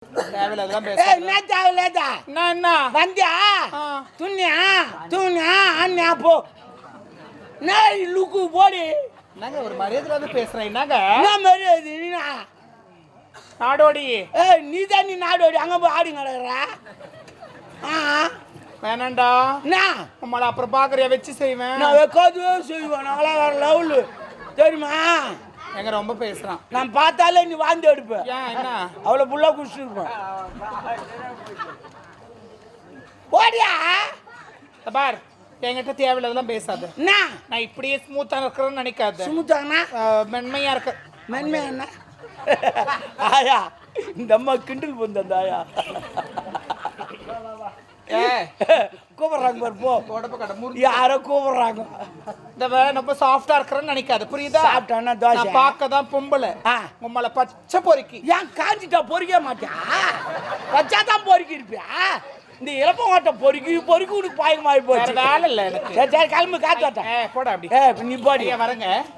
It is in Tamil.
தேவையில்லாதான் ஏய், பேச. என்ன தேவையில்லாதா? என்ன வந்தியா துண்ணியா தூணியா அண்ணியா போ. நான் லுக்கு போடி. என்னங்க ஒரு மரியாதை வந்து பேசுறேன். என்னங்க என்ன மரியாதை நீனா? நாடோடி ஏய், நீ தான் நீ நாடோடி அங்கே போய் ஆடி கிடக்குற. வேணாண்டா. என்ன உம்மளை அப்புறம் பாக்குறியா வச்சு செய்வேன். நான் வைக்காதவே செய்வேன். நாங்களாம் வேற லெவலு தெரியுமா? எங்க ரொம்ப பேசுறான். நான் பார்த்தாலே நீ வாந்தி எடுப்பேன். ஏன் என்ன அவ்வளோ புல்லா குடிச்சிட்டு இருப்பேன். ஓடியா பார், என்கிட்ட தேவையில்லாதெல்லாம் பேசாத. என்ன நான் இப்படியே ஸ்மூத்தா இருக்கிறேன்னு நினைக்காத. சுமுத்தாங்கண்ணா மென்மையா இருக்க. மென்மையா என்ன ஆயா இந்த அம்மா கிண்டல் பண்ண அந்த ஆயா கூப்பிடுறாங்க பாரு போ. உடம்பு கடை முறிஞ்சு யாரோ கூப்பிடுறாங்க. இந்த ரொம்ப சாஃப்டா இருக்கிறேன்னு நினைக்காத. புரியுதா? சாப்பிட்டானா தோசை நான் பார்க்கதான் பொம்பளை. உம்மளை பச்சை பொறுக்கி. ஏன் காஞ்சிட்டா பொறிக்க மாட்டியா? வச்சாதான் பொறுக்கி இருப்பியா? இந்த இளப்ப பொறுக்கி பொறுக்கி உனக்கு பாயமாயி போச்சு. வேலை இல்லை எனக்கு. சரி சரி கிளம்பு காத்து வாட்டா. போட அப்படி. நீ போடி வரங்க.